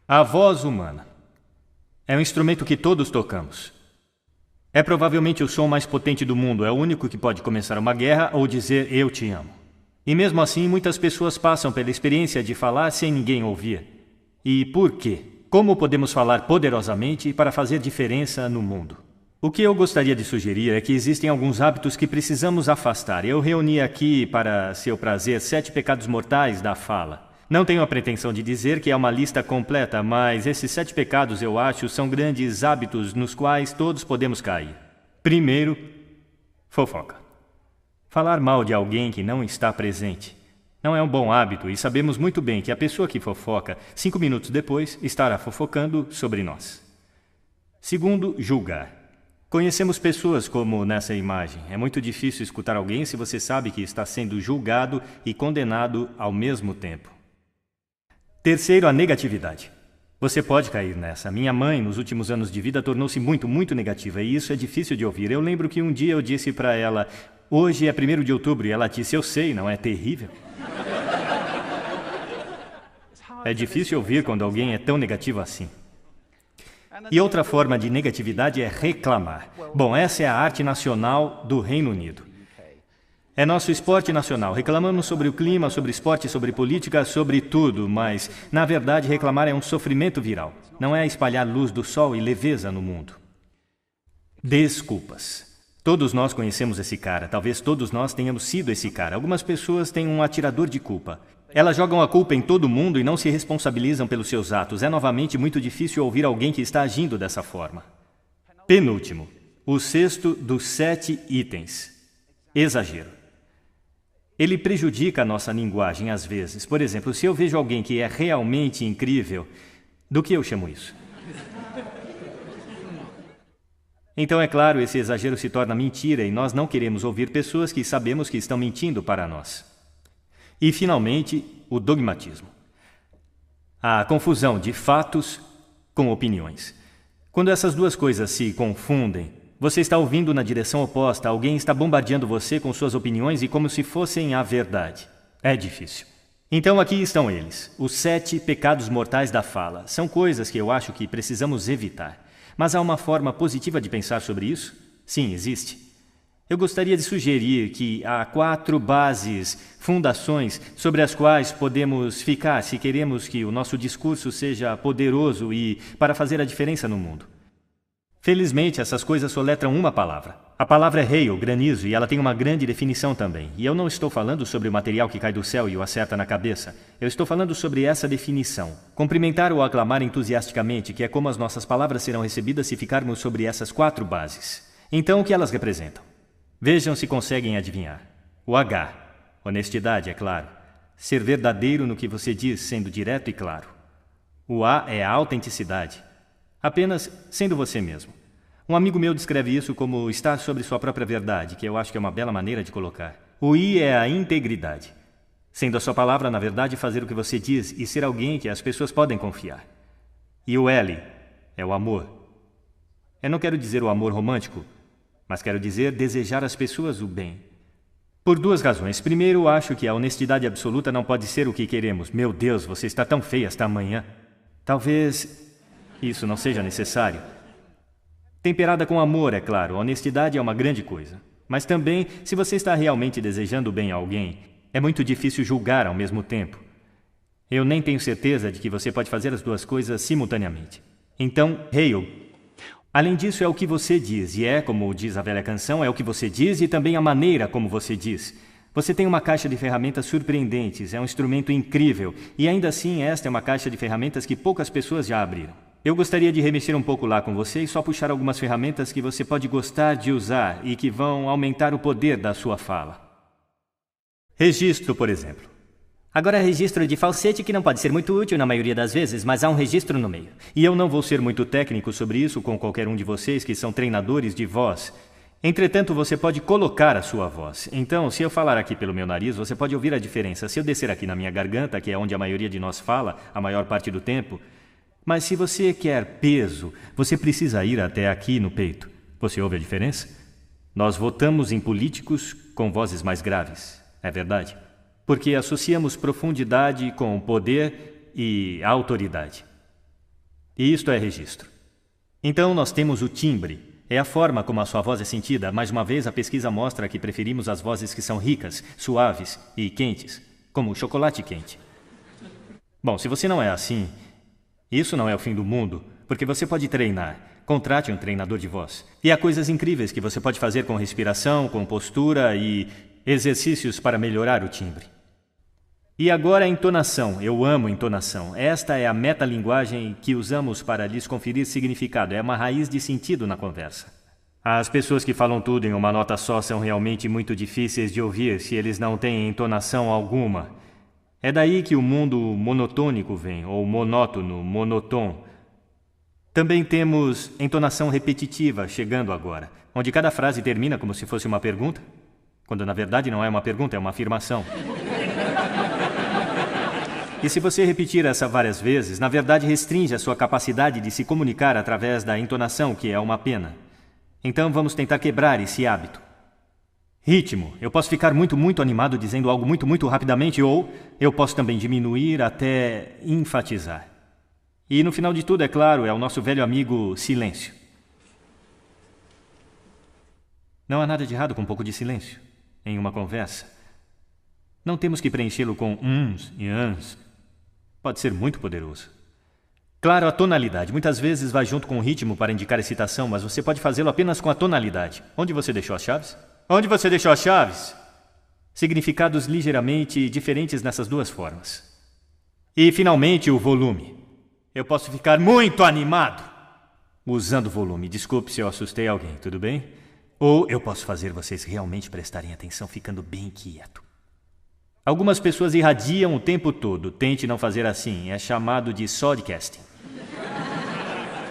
A voz humana é um instrumento que todos tocamos. É provavelmente o som mais potente do mundo, é o único que pode começar uma guerra ou dizer eu te amo. E mesmo assim, muitas pessoas passam pela experiência de falar sem ninguém ouvir. E por quê? Como podemos falar poderosamente para fazer diferença no mundo? O que eu gostaria de sugerir é que existem alguns hábitos que precisamos afastar. Eu reuni aqui, para seu prazer, 7 pecados mortais da fala. Não tenho a pretensão de dizer que é uma lista completa, mas esses 7 pecados, eu acho, são grandes hábitos nos quais todos podemos cair. Primeiro, fofoca. Falar mal de alguém que não está presente. Não é um bom hábito e sabemos muito bem que a pessoa que fofoca, 5 minutos depois, estará fofocando sobre nós. Segundo, julgar. Conhecemos pessoas como nessa imagem. É muito difícil escutar alguém se você sabe que está sendo julgado e condenado ao mesmo tempo. Terceiro, a negatividade. Você pode cair nessa. Minha mãe, nos últimos anos de vida, tornou-se muito negativa e isso é difícil de ouvir. Eu lembro que um dia eu disse para ela, hoje é 1º de outubro, e ela disse, eu sei, não é terrível? É difícil ouvir quando alguém é tão negativo assim. E outra forma de negatividade é reclamar. Bom, essa é a arte nacional do Reino Unido. É nosso esporte nacional. Reclamamos sobre o clima, sobre esporte, sobre política, sobre tudo, mas, na verdade, reclamar é um sofrimento viral. Não é espalhar luz do sol e leveza no mundo. Desculpas. Todos nós conhecemos esse cara. Talvez todos nós tenhamos sido esse cara. Algumas pessoas têm um atirador de culpa. Elas jogam a culpa em todo mundo e não se responsabilizam pelos seus atos. É novamente muito difícil ouvir alguém que está agindo dessa forma. Penúltimo. O 6º dos 7 itens. Exagero. Ele prejudica a nossa linguagem às vezes. Por exemplo, se eu vejo alguém que é realmente incrível, do que eu chamo isso? Então, é claro, esse exagero se torna mentira e nós não queremos ouvir pessoas que sabemos que estão mentindo para nós. E, finalmente, o dogmatismo. A confusão de fatos com opiniões. Quando essas duas coisas se confundem, você está ouvindo na direção oposta, alguém está bombardeando você com suas opiniões e como se fossem a verdade. É difícil. Então aqui estão eles, os 7 pecados mortais da fala. São coisas que eu acho que precisamos evitar. Mas há uma forma positiva de pensar sobre isso? Sim, existe. Eu gostaria de sugerir que há 4 bases, fundações, sobre as quais podemos ficar se queremos que o nosso discurso seja poderoso e para fazer a diferença no mundo. Felizmente, essas coisas soletram uma palavra. A palavra é hail, granizo, e ela tem uma grande definição também. E eu não estou falando sobre o material que cai do céu e o acerta na cabeça. Eu estou falando sobre essa definição. Cumprimentar ou aclamar entusiasticamente, que é como as nossas palavras serão recebidas se ficarmos sobre essas 4 bases. Então, o que elas representam? Vejam se conseguem adivinhar. O H. Honestidade, é claro. Ser verdadeiro no que você diz, sendo direto e claro. O A é a autenticidade. Apenas sendo você mesmo. Um amigo meu descreve isso como estar sobre sua própria verdade, que eu acho que é uma bela maneira de colocar. O I é a integridade. Sendo a sua palavra, na verdade, fazer o que você diz e ser alguém que as pessoas podem confiar. E o L é o amor. Eu não quero dizer o amor romântico, mas quero dizer desejar às pessoas o bem. Por 2 razões. Primeiro, acho que a honestidade absoluta não pode ser o que queremos. Meu Deus, você está tão feia esta manhã. Talvez isso não seja necessário. Temperada com amor, é claro, a honestidade é uma grande coisa. Mas também, se você está realmente desejando bem a alguém, é muito difícil julgar ao mesmo tempo. Eu nem tenho certeza de que você pode fazer as 2 coisas simultaneamente. Então, hail. Além disso, é o que você diz, e é, como diz a velha canção, é o que você diz e também a maneira como você diz. Você tem uma caixa de ferramentas surpreendentes, é um instrumento incrível, e ainda assim esta é uma caixa de ferramentas que poucas pessoas já abriram. Eu gostaria de remexer um pouco lá com você e só puxar algumas ferramentas que você pode gostar de usar e que vão aumentar o poder da sua fala. Registro, por exemplo. Agora, registro de falsete que não pode ser muito útil na maioria das vezes, mas há um registro no meio. E eu não vou ser muito técnico sobre isso com qualquer um de vocês que são treinadores de voz. Entretanto, você pode colocar a sua voz. Então, se eu falar aqui pelo meu nariz, você pode ouvir a diferença. Se eu descer aqui na minha garganta, que é onde a maioria de nós fala, a maior parte do tempo. Mas se você quer peso, você precisa ir até aqui no peito. Você ouve a diferença? Nós votamos em políticos com vozes mais graves, é verdade? Porque associamos profundidade com poder e autoridade. E isto é registro. Então nós temos o timbre. É a forma como a sua voz é sentida. Mais uma vez, a pesquisa mostra que preferimos as vozes que são ricas, suaves e quentes, como o chocolate quente. Bom, se você não é assim, isso não é o fim do mundo, porque você pode treinar. Contrate um treinador de voz. E há coisas incríveis que você pode fazer com respiração, com postura e exercícios para melhorar o timbre. E agora a entonação. Eu amo entonação. Esta é a metalinguagem que usamos para lhes conferir significado. É uma raiz de sentido na conversa. As pessoas que falam tudo em uma nota só são realmente muito difíceis de ouvir se eles não têm entonação alguma. É daí que o mundo monotônico vem, ou monótono, monotom. Também temos entonação repetitiva chegando agora, onde cada frase termina como se fosse uma pergunta, quando na verdade não é uma pergunta, é uma afirmação. E se você repetir essa várias vezes, na verdade restringe a sua capacidade de se comunicar através da entonação, que é uma pena. Então vamos tentar quebrar esse hábito. Ritmo. Eu posso ficar muito animado dizendo algo muito rapidamente, ou eu posso também diminuir até enfatizar. E no final de tudo, é claro, é o nosso velho amigo silêncio. Não há nada de errado com um pouco de silêncio em uma conversa. Não temos que preenchê-lo com uns e ans. Pode ser muito poderoso. Claro, a tonalidade. Muitas vezes vai junto com o ritmo para indicar excitação, mas você pode fazê-lo apenas com a tonalidade. Onde você deixou as chaves? Onde você deixou as chaves? Significados ligeiramente diferentes nessas duas formas. E, finalmente, o volume. Eu posso ficar muito animado usando volume. Desculpe se eu assustei alguém, tudo bem? Ou eu posso fazer vocês realmente prestarem atenção ficando bem quieto. Algumas pessoas irradiam o tempo todo. Tente não fazer assim. É chamado de sodcasting.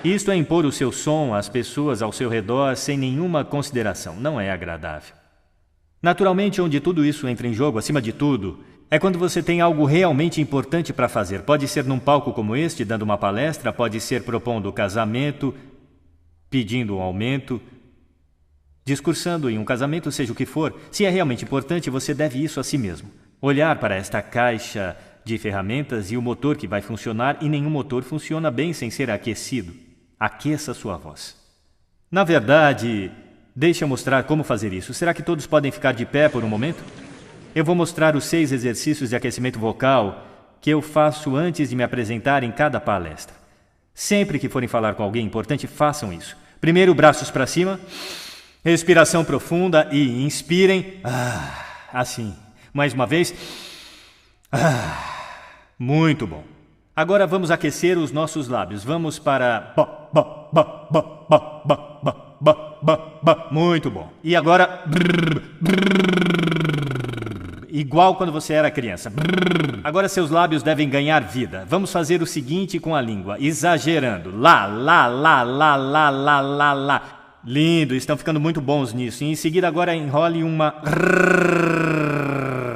Isto é impor o seu som às pessoas ao seu redor sem nenhuma consideração. Não é agradável. Naturalmente, onde tudo isso entra em jogo, acima de tudo, é quando você tem algo realmente importante para fazer. Pode ser num palco como este, dando uma palestra, pode ser propondo casamento, pedindo um aumento, discursando em um casamento, seja o que for. Se é realmente importante, você deve isso a si mesmo. Olhar para esta caixa de ferramentas e o motor que vai funcionar, e nenhum motor funciona bem sem ser aquecido. Aqueça sua voz. Na verdade, deixa eu mostrar como fazer isso. Será que todos podem ficar de pé por um momento? Eu vou mostrar os 6 exercícios de aquecimento vocal que eu faço antes de me apresentar em cada palestra. Sempre que forem falar com alguém importante, façam isso. Primeiro, braços para cima, respiração profunda e inspirem. Assim. Mais uma vez. Muito bom. Agora vamos aquecer os nossos lábios. Vamos para... Muito bom. E agora... Igual quando você era criança. Agora seus lábios devem ganhar vida. Vamos fazer o seguinte com a língua, exagerando. Lá. Lindo, estão ficando muito bons nisso. E em seguida agora enrole uma...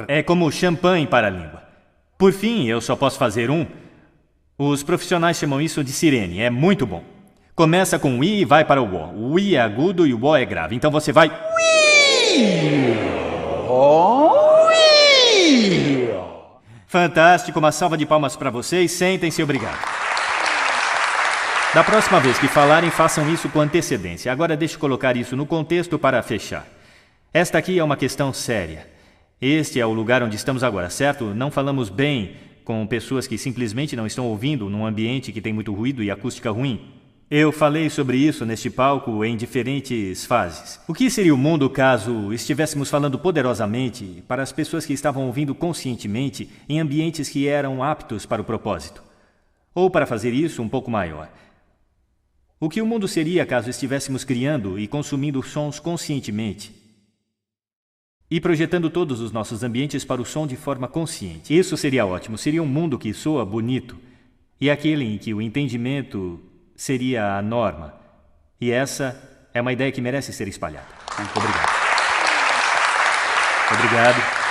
É como champanhe para a língua. Por fim, eu só posso fazer um. Os profissionais chamam isso de sirene. É muito bom. Começa com o I e vai para o O. O I é agudo e o O é grave. Então você vai... Fantástico. Uma salva de palmas para vocês. Sentem-se, obrigado. Da próxima vez que falarem, façam isso com antecedência. Agora deixe eu colocar isso no contexto para fechar. Esta aqui é uma questão séria. Este é o lugar onde estamos agora, certo? Não falamos bem com pessoas que simplesmente não estão ouvindo num ambiente que tem muito ruído e acústica ruim. Eu falei sobre isso neste palco em diferentes fases. O que seria o mundo caso estivéssemos falando poderosamente para as pessoas que estavam ouvindo conscientemente em ambientes que eram aptos para o propósito? Ou, para fazer isso um pouco maior, o que o mundo seria caso estivéssemos criando e consumindo sons conscientemente e projetando todos os nossos ambientes para o som de forma consciente? Isso seria ótimo. Seria um mundo que soa bonito e aquele em que o entendimento seria a norma. E essa é uma ideia que merece ser espalhada. Obrigado. Obrigado.